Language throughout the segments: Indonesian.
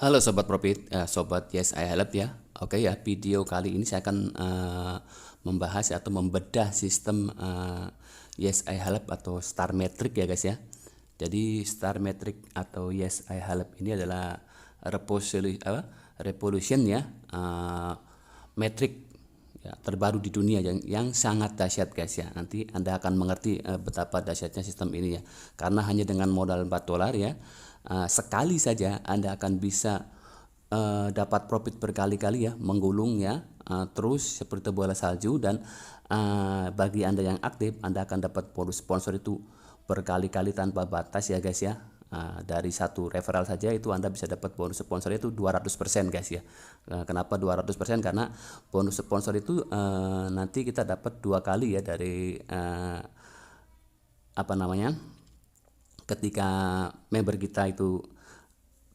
Halo Sobat Profit, Sobat Yes I Help ya. Oke ya, video kali ini saya akan membahas atau membedah sistem Yes I Help atau Star Metric ya guys ya. Jadi Star Metric atau Yes I Help ini adalah revolution ya, metrik ya, terbaru di dunia yang sangat dahsyat guys ya. Nanti Anda akan mengerti betapa dahsyatnya sistem ini ya. Karena hanya dengan modal $4 ya, sekali saja Anda akan bisa dapat profit berkali-kali ya, menggulung ya, terus seperti bola salju. Dan bagi Anda yang aktif, Anda akan dapat bonus sponsor itu berkali-kali tanpa batas ya guys ya. Dari satu referral saja itu Anda bisa dapat bonus sponsornya itu 200% guys ya. Kenapa 200%? Karena bonus sponsor itu nanti kita dapat 2 kali ya dari ketika member kita itu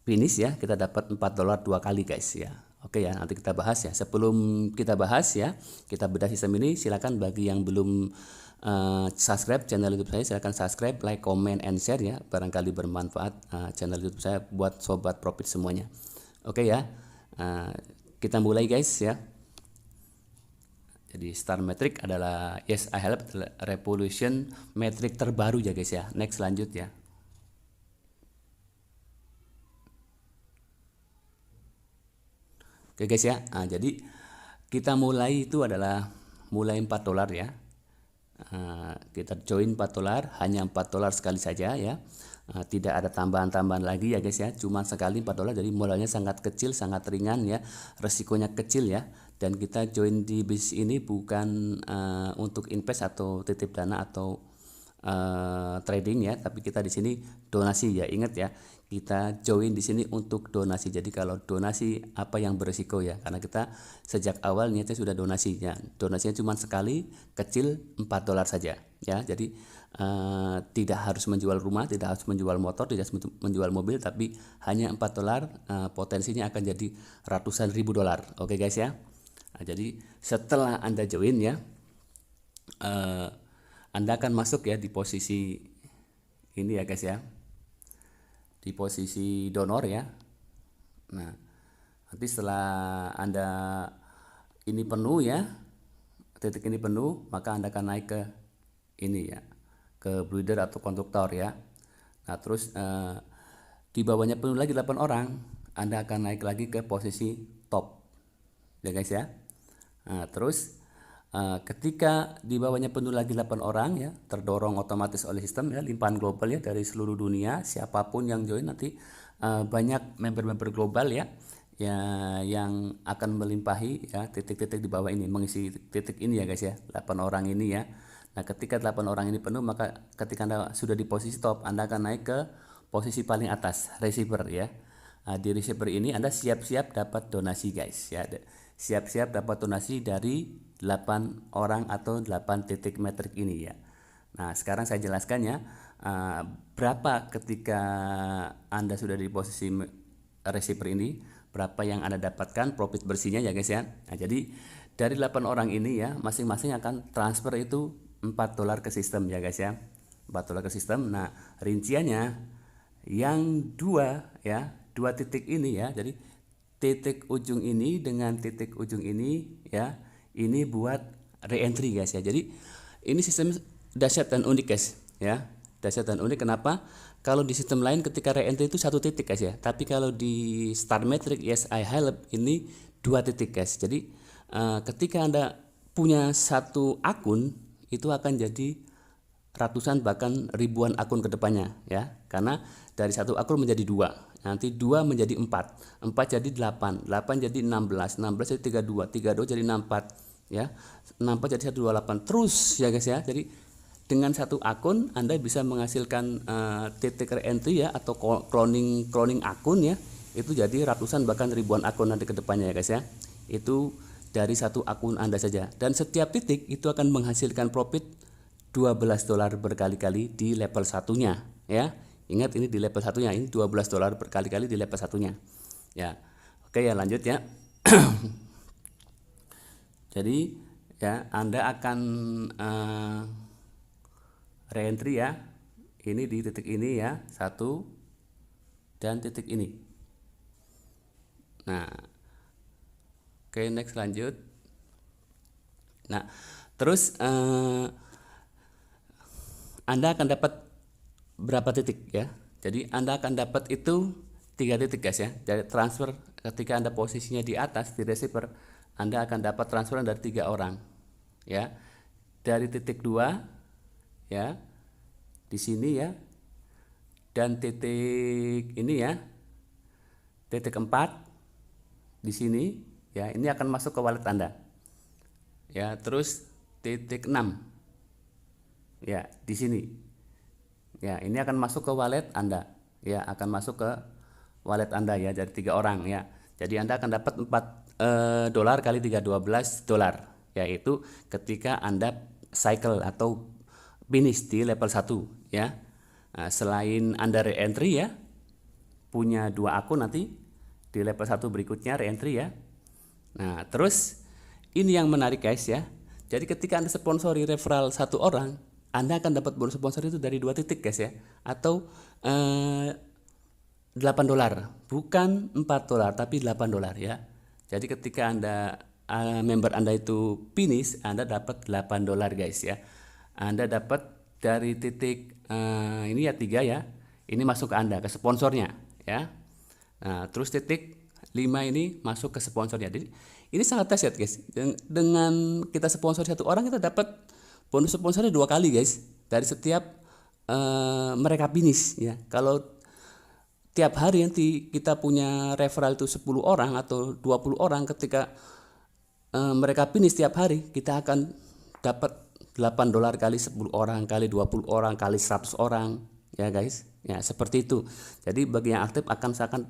finish ya, kita dapat $4 2 kali guys ya. Oke ya, nanti kita bahas ya. Sebelum kita bahas ya, kita bedah sistem ini. Silakan bagi yang belum subscribe channel YouTube saya, silakan subscribe, like, comment, and share ya. Barangkali bermanfaat channel YouTube saya buat sobat profit semuanya. Oke ya, kita mulai guys ya. Jadi Star Metric adalah Yes I Help adalah revolution metric terbaru ya guys ya. Next, lanjut ya. Oke guys ya, jadi kita mulai itu adalah mulai $4 ya. Kita join $4, hanya $4 sekali saja ya. Tidak ada tambahan-tambahan lagi ya guys ya, cuma sekali $4. Jadi modalnya sangat kecil, sangat ringan ya, resikonya kecil ya. Dan kita join di bisnis ini bukan untuk invest atau titip dana atau trading ya, tapi kita di sini donasi ya. Ingat ya, kita join di sini untuk donasi. Jadi kalau donasi apa yang berisiko ya, karena kita sejak awal niatnya sudah donasi ya. Donasinya cuma sekali, kecil, $4 saja ya. Jadi tidak harus menjual rumah, tidak harus menjual motor, tidak harus menjual mobil, tapi hanya $4, potensinya akan jadi ratusan ribu dolar. Oke guys ya. Jadi setelah Anda join ya, Anda akan masuk ya di posisi ini ya guys ya, di posisi donor ya. Nah, nanti setelah Anda ini penuh ya, titik ini penuh, maka Anda akan naik ke ini ya, ke breeder atau konduktor ya. Nah, terus di bawahnya penuh lagi 8 orang, Anda akan naik lagi ke posisi top ya guys ya. Nah, terus ketika di bawahnya penuh lagi 8 orang ya, terdorong otomatis oleh sistem ya, limpahan global ya dari seluruh dunia, siapapun yang join nanti banyak member-member global ya, yang akan melimpahi ya titik-titik di bawah ini, mengisi titik ini ya guys ya, 8 orang ini ya. Nah, ketika 8 orang ini penuh, maka ketika Anda sudah di posisi top, Anda akan naik ke posisi paling atas, receiver ya. Di receiver ini Anda siap-siap dapat donasi guys ya. Siap-siap dapat donasi dari 8 orang atau 8 titik metrik ini ya. Nah, sekarang saya jelaskan ya, berapa ketika Anda sudah di posisi receiver ini, berapa yang Anda dapatkan profit bersihnya ya guys ya. Nah, jadi dari 8 orang ini ya, masing-masing akan transfer itu $4 ke sistem ya guys ya. $4 ke sistem. Nah, rinciannya yang dua ya, dua titik ini ya. Jadi titik ujung ini dengan titik ujung ini ya, ini buat re-entry guys ya. Jadi ini sistem dahsyat dan unik guys ya. Dahsyat dan unik kenapa? Kalau di sistem lain ketika re-entry itu satu titik guys ya, tapi kalau di Star Metric Yes I Help ini dua titik guys. Jadi ketika Anda punya satu akun, itu akan jadi ratusan bahkan ribuan akun ke depannya ya, karena dari satu akun menjadi dua, nanti dua menjadi empat, empat jadi 8, 8 jadi 16, 16 jadi 32, 32 jadi 64 ya, 64 jadi 128 terus ya guys ya. Jadi dengan satu akun Anda bisa menghasilkan titik re-entry ya, atau cloning akun ya, itu jadi ratusan bahkan ribuan akun nanti ke depannya ya guys ya. Itu dari satu akun Anda saja, dan setiap titik itu akan menghasilkan profit $12 berkali-kali di level satunya ya. Ingat, ini di level satunya, ini $12 berkali-kali di level satunya ya. Oke ya, lanjut ya. Jadi ya, Anda akan re-entry ya, ini di titik ini ya, satu dan titik ini. Nah, oke, next lanjut. Nah, terus Anda akan dapat berapa titik ya? Jadi Anda akan dapat itu 3 titik guys ya. Dari transfer ketika Anda posisinya di atas di receiver, Anda akan dapat transferan dari 3 orang ya. Dari titik 2 ya. Di sini ya. Dan titik ini ya. Titik 4 di sini ya. Ini akan masuk ke wallet Anda. Ya, terus titik 6 ya di sini ya, ini akan masuk ke wallet Anda ya, akan masuk ke wallet Anda ya, dari 3 orang ya. Jadi Anda akan dapat 4 dolar kali 3 12 dolar, yaitu ketika Anda cycle atau finish di level 1 ya. Nah, selain Anda re-entry ya, punya 2 akun nanti di level 1 berikutnya re-entry ya. Nah, terus ini yang menarik guys ya. Jadi ketika Anda sponsori referral 1 orang, Anda akan dapat bonus sponsor itu dari 2 titik guys ya. Atau 8 dolar, bukan 4 dolar tapi 8 dolar ya. Jadi ketika Anda member Anda itu finish, Anda dapat 8 dolar guys ya. Anda dapat dari titik ini ya 3 ya. Ini masuk ke Anda, ke sponsornya ya. Nah, terus titik 5 ini masuk ke sponsornya. Jadi ini sangat dahsyat guys. Dengan kita sponsor 1 orang, kita dapat bonus sponsornya 2 kali guys. Dari setiap mereka finish ya. Kalau tiap hari nanti kita punya referral itu 10 orang atau 20 orang, ketika mereka finish tiap hari, kita akan dapat 8 dolar kali 10 orang kali 20 orang kali 100 orang ya guys. Ya, seperti itu. Jadi bagi yang aktif akan seakan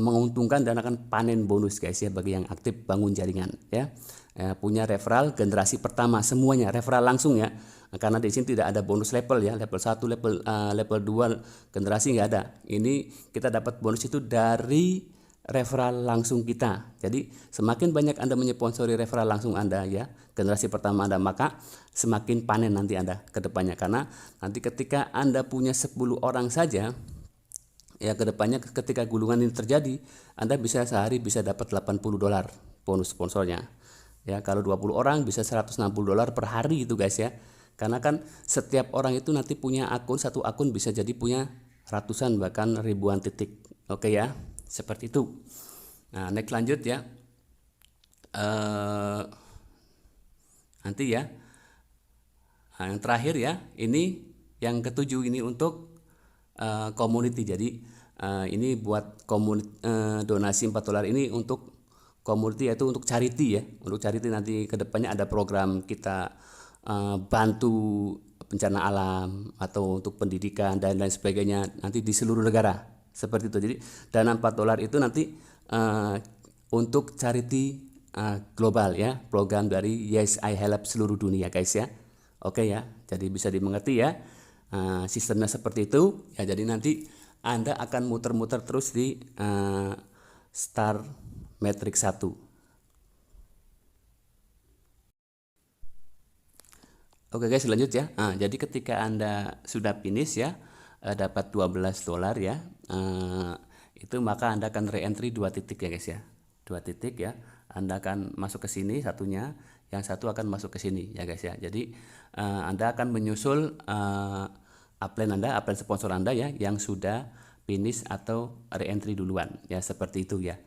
menguntungkan dan akan panen bonus guys ya, bagi yang aktif bangun jaringan ya. Punya referral generasi pertama semuanya referral langsung ya. Karena di sini tidak ada bonus level ya, level 1, level 2 generasi nggak ada. Ini kita dapat bonus itu dari referral langsung kita. Jadi semakin banyak Anda menyponsori referral langsung Anda ya, generasi pertama Anda, maka semakin panen nanti Anda ke depannya. Karena nanti ketika Anda punya 10 orang saja ya, ke depannya ketika gulungan ini terjadi, Anda bisa sehari bisa dapat 80 dolar bonus sponsornya. Ya, kalau 20 orang bisa 160 dolar per hari itu guys ya. Karena kan setiap orang itu nanti punya akun, satu akun bisa jadi punya ratusan bahkan ribuan titik. Oke ya, seperti itu. Nah, next lanjut ya. Nanti ya. Nah, yang terakhir ya, ini yang ketujuh ini untuk community. Jadi ini buat donasi 4 dolar ini untuk community, yaitu untuk charity ya. Untuk charity nanti kedepannya ada program kita bantu bencana alam atau untuk pendidikan dan lain sebagainya nanti di seluruh negara seperti itu. Jadi dana 4 dolar itu nanti untuk charity global ya, program dari Yes I Help seluruh dunia guys ya. Oke ya, jadi bisa dimengerti ya. Sistemnya seperti itu ya. Jadi nanti Anda akan muter-muter terus di Star Matrix 1. Oke guys, lanjut ya. Jadi ketika Anda sudah finish ya, dapat 12 dolar ya, itu maka Anda akan re-entry 2 titik ya guys ya. 2 titik ya. Anda akan masuk ke sini satunya, yang satu akan masuk ke sini ya guys ya. Jadi Anda akan menyusul upline Anda, upline sponsor Anda ya, yang sudah finish atau re-entry duluan ya, seperti itu ya.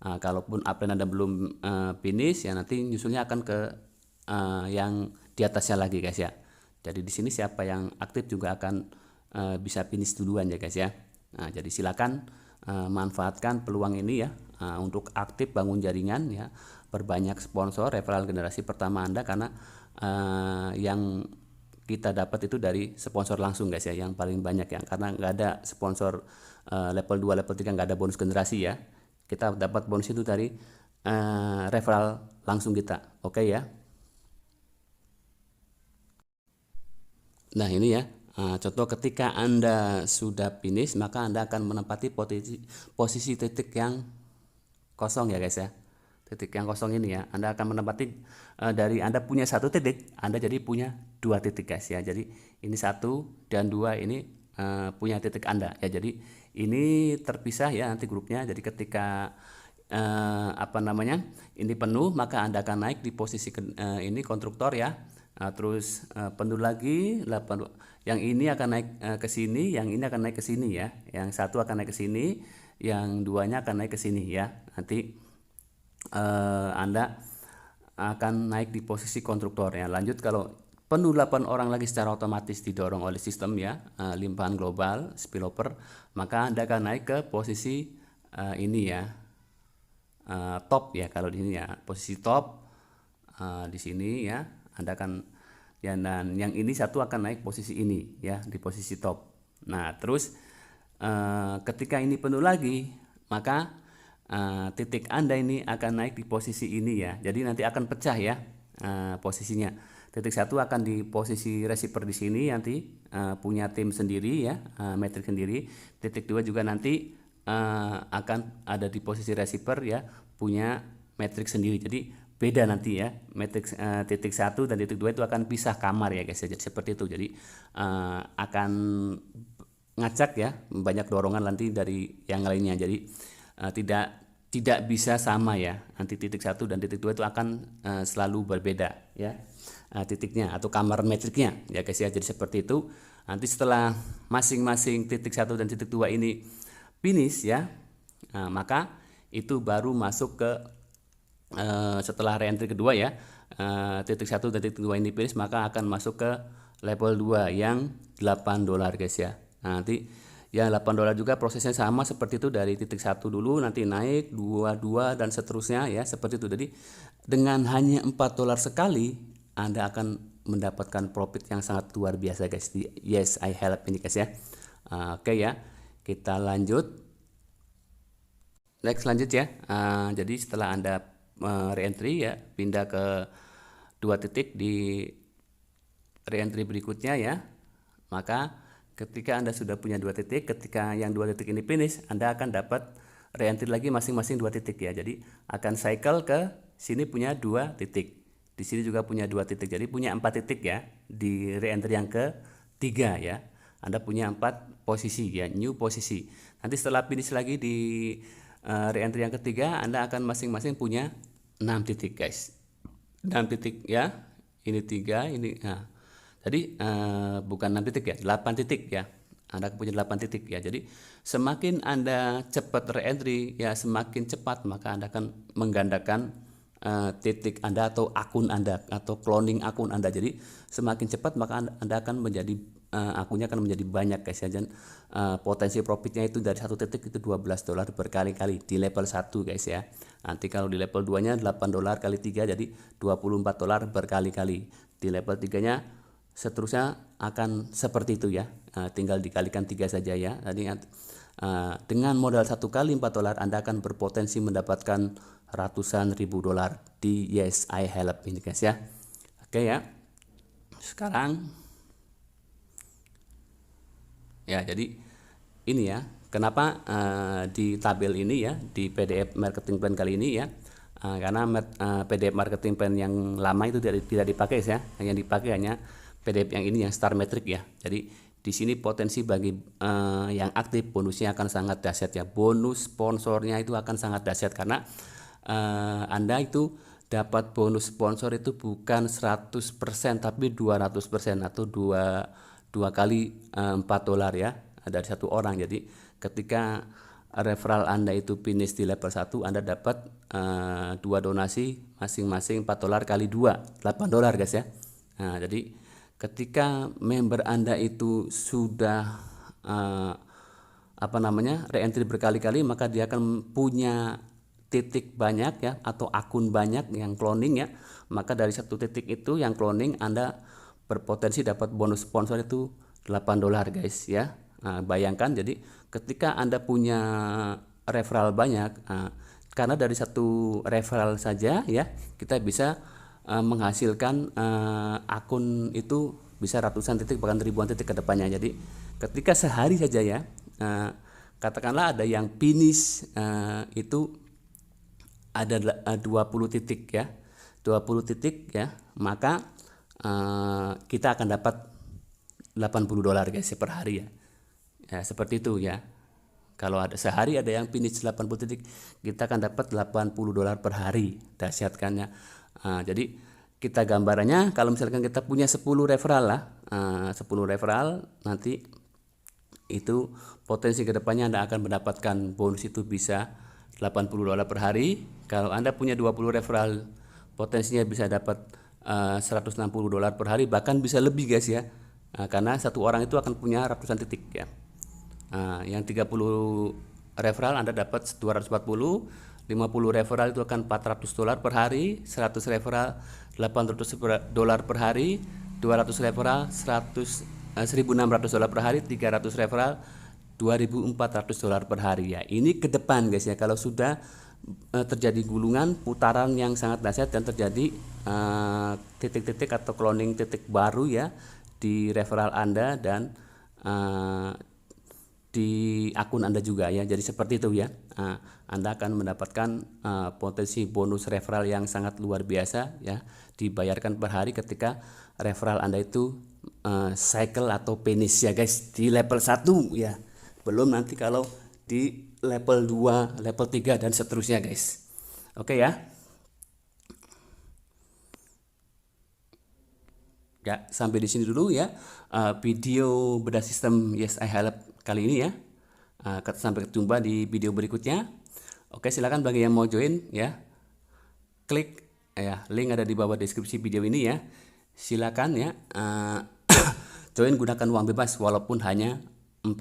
Kalaupun upline Anda belum finish ya, nanti nyusulnya akan ke yang di atasnya lagi guys ya. Jadi di sini siapa yang aktif juga akan bisa finish duluan ya guys ya. Nah, jadi silakan manfaatkan peluang ini ya, untuk aktif bangun jaringan ya, perbanyak sponsor referral generasi pertama Anda, karena yang kita dapat itu dari sponsor langsung guys ya, yang paling banyak ya, karena nggak ada sponsor level 2 level 3 nggak ada bonus generasi ya. Kita dapat bonus itu dari referral langsung kita. Oke ya. Nah ini ya, contoh ketika Anda sudah finish, maka Anda akan menempati posisi titik yang kosong ya guys ya. Titik yang kosong ini ya, Anda akan menempati dari Anda punya 1 titik, Anda jadi punya 2 titik guys ya. Jadi ini 1 dan 2 ini punya titik Anda ya. Jadi ini terpisah ya nanti grupnya. Jadi ketika apa namanya, ini penuh, maka Anda akan naik di posisi ini konstruktor ya. Terus penuh lagi, yang ini akan naik ke sini, yang ini akan naik ke sini ya. Yang satu akan naik ke sini, yang duanya akan naik ke sini ya. Nanti Anda akan naik di posisi konstruktor ya. Lanjut, kalau penuh 8 orang lagi secara otomatis didorong oleh sistem ya, limpahan global spillover, maka Anda akan naik ke posisi ini ya, top ya. Kalau di sini ya posisi top, di sini ya Anda akan ya, dan yang ini satu akan naik posisi ini ya, di posisi top. Nah terus ketika ini penuh lagi, maka titik Anda ini akan naik di posisi ini ya. Jadi nanti akan pecah ya posisinya. Titik satu akan di posisi receiver di sini, nanti punya tim sendiri ya, metrik sendiri. Titik dua juga nanti akan ada di posisi receiver ya, punya metrik sendiri. Jadi beda nanti ya, metrik titik satu dan titik dua itu akan pisah kamar ya guys. Jadi seperti itu. Jadi akan ngacak ya, banyak dorongan nanti dari yang lainnya. Jadi tidak bisa sama ya. Nanti titik satu dan titik dua itu akan selalu berbeda ya, titiknya atau kamar metriknya ya guys ya. Jadi seperti itu. Nanti setelah masing-masing titik satu dan titik dua ini finish ya, maka itu baru masuk ke setelah reentry kedua ya, titik satu dan titik dua ini finish, maka akan masuk ke level 2 yang $8 guys ya. Nah, nanti yang $8 juga prosesnya sama seperti itu, dari titik satu dulu nanti naik 2 dan seterusnya ya, seperti itu. Jadi dengan hanya $4 sekali Anda akan mendapatkan profit yang sangat luar biasa guys di Yes I Help ini guys ya. Oke ya, kita lanjut. Next, lanjut ya. Jadi setelah Anda reentry ya, pindah ke 2 titik di reentry berikutnya ya, maka ketika Anda sudah punya 2 titik, ketika yang 2 titik ini finish, Anda akan dapat reentry lagi masing-masing 2 titik ya. Jadi akan cycle ke sini punya 2 titik. Di sini juga punya 2 titik. Jadi punya 4 titik ya di reentry yang ketiga ya. Anda punya 4 posisi ya, new posisi. Nanti setelah finish lagi di reentry yang ketiga, Anda akan masing-masing punya 6 titik guys. 6 titik ya. Ini 3, ini jadi bukan 6 titik ya, 8 titik ya. Anda punya 8 titik ya. Jadi semakin Anda cepat reentry ya, semakin cepat maka Anda akan menggandakan titik Anda atau akun Anda atau cloning akun Anda. Jadi semakin cepat maka Anda akan menjadi akunnya akan menjadi banyak guys ya. Dan potensi profitnya itu dari satu titik itu $12 berkali-kali di level 1 guys ya. Nanti kalau di level 2 nya $8 kali 3 jadi $24 berkali-kali. Di level 3 nya seterusnya akan seperti itu ya, tinggal dikalikan 3 saja ya. Tadi dengan modal 1 kali $4 Anda akan berpotensi mendapatkan ratusan ribu dolar di Yes I Help ini guys ya. Oke ya, sekarang ya, jadi ini ya kenapa di tabel ini ya, di PDF marketing plan kali ini ya, karena PDF marketing plan yang lama itu tidak dipakai ya, yang dipakai hanya PDF yang ini yang star metric ya. Jadi di sini potensi bagi yang aktif bonusnya akan sangat dahsyat ya. Bonus sponsornya itu akan sangat dahsyat karena Anda itu dapat bonus sponsor itu bukan 100% tapi 200% atau dua kali $4 ya dari satu orang. Jadi ketika referral Anda itu finish di level 1, Anda dapat 2 donasi masing-masing $4 kali 2 $8 guys ya. Nah, jadi ketika member Anda itu sudah reentry berkali-kali, maka dia akan punya titik banyak ya, atau akun banyak yang cloning ya. Maka dari satu titik itu yang cloning Anda berpotensi dapat bonus sponsor itu $8 guys ya. Bayangkan, jadi ketika Anda punya referral banyak, karena dari satu referral saja ya kita bisa menghasilkan akun itu bisa ratusan titik bahkan ribuan titik ke depannya. Jadi ketika sehari saja ya, katakanlah ada yang finish itu ada 20 titik ya, 20 titik ya, maka kita akan dapat $80 guys per hari ya. Ya seperti itu ya. Kalau ada sehari ada yang finish 80 titik, kita akan dapat $80 per hari. Dahsyat kan ya. Jadi kita gambarannya kalau misalkan kita punya 10 referral lah, 10 referral, nanti itu potensi kedepannya Anda akan mendapatkan bonus itu bisa $80 per hari. Kalau Anda punya 20 referral, potensinya bisa dapat $160 per hari, bahkan bisa lebih guys ya. Karena satu orang itu akan punya ratusan titik ya. Yang 30 referral Anda dapat 240, 50 referral itu akan $400 per hari, 100 referral $800 per hari, 200 referral $1.600 per hari, 300 referral $2.400 per hari ya. Ini ke depan guys ya, kalau sudah terjadi gulungan putaran yang sangat dahsyat dan terjadi titik-titik atau cloning titik baru ya di referral Anda dan di akun Anda juga ya. Jadi seperti itu ya. Anda akan mendapatkan potensi bonus referral yang sangat luar biasa ya, dibayarkan per hari ketika referral Anda itu cycle atau finish ya guys, di level 1 ya. Belum nanti kalau di level 2, level 3 dan seterusnya guys. Oke ya. Ya, sampai di sini dulu ya video bedah sistem Yes I Help kali ini ya. Sampai jumpa di video berikutnya. Oke, silakan bagi yang mau join ya, klik ya, link ada di bawah deskripsi video ini ya. Silakan ya join gunakan uang bebas walaupun hanya $4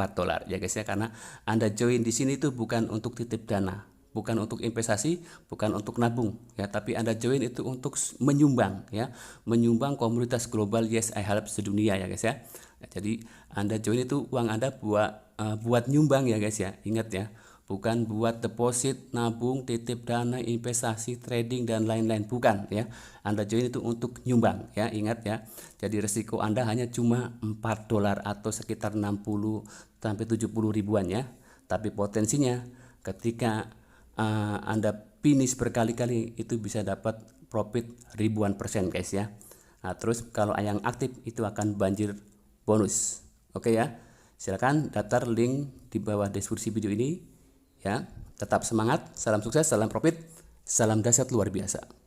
ya guys ya, karena Anda join di sini itu bukan untuk titip dana, bukan untuk investasi, bukan untuk nabung ya, tapi Anda join itu untuk menyumbang ya, menyumbang komunitas global Yes I Help sedunia ya guys ya. Jadi Anda join itu uang Anda buat nyumbang ya guys ya. Ingat ya, bukan buat deposit, nabung, titip dana, investasi, trading dan lain-lain, bukan ya. Anda join itu untuk nyumbang ya, ingat ya. Jadi resiko Anda hanya cuma $4 atau sekitar 60 sampai 70 ribuan ya. Tapi potensinya ketika Anda finish berkali-kali itu bisa dapat profit ribuan persen guys ya. Nah, terus kalau yang aktif itu akan banjir bonus. Oke ya. Silakan daftar link di bawah deskripsi video ini ya. Tetap semangat, salam sukses, salam profit, salam dahsyat luar biasa.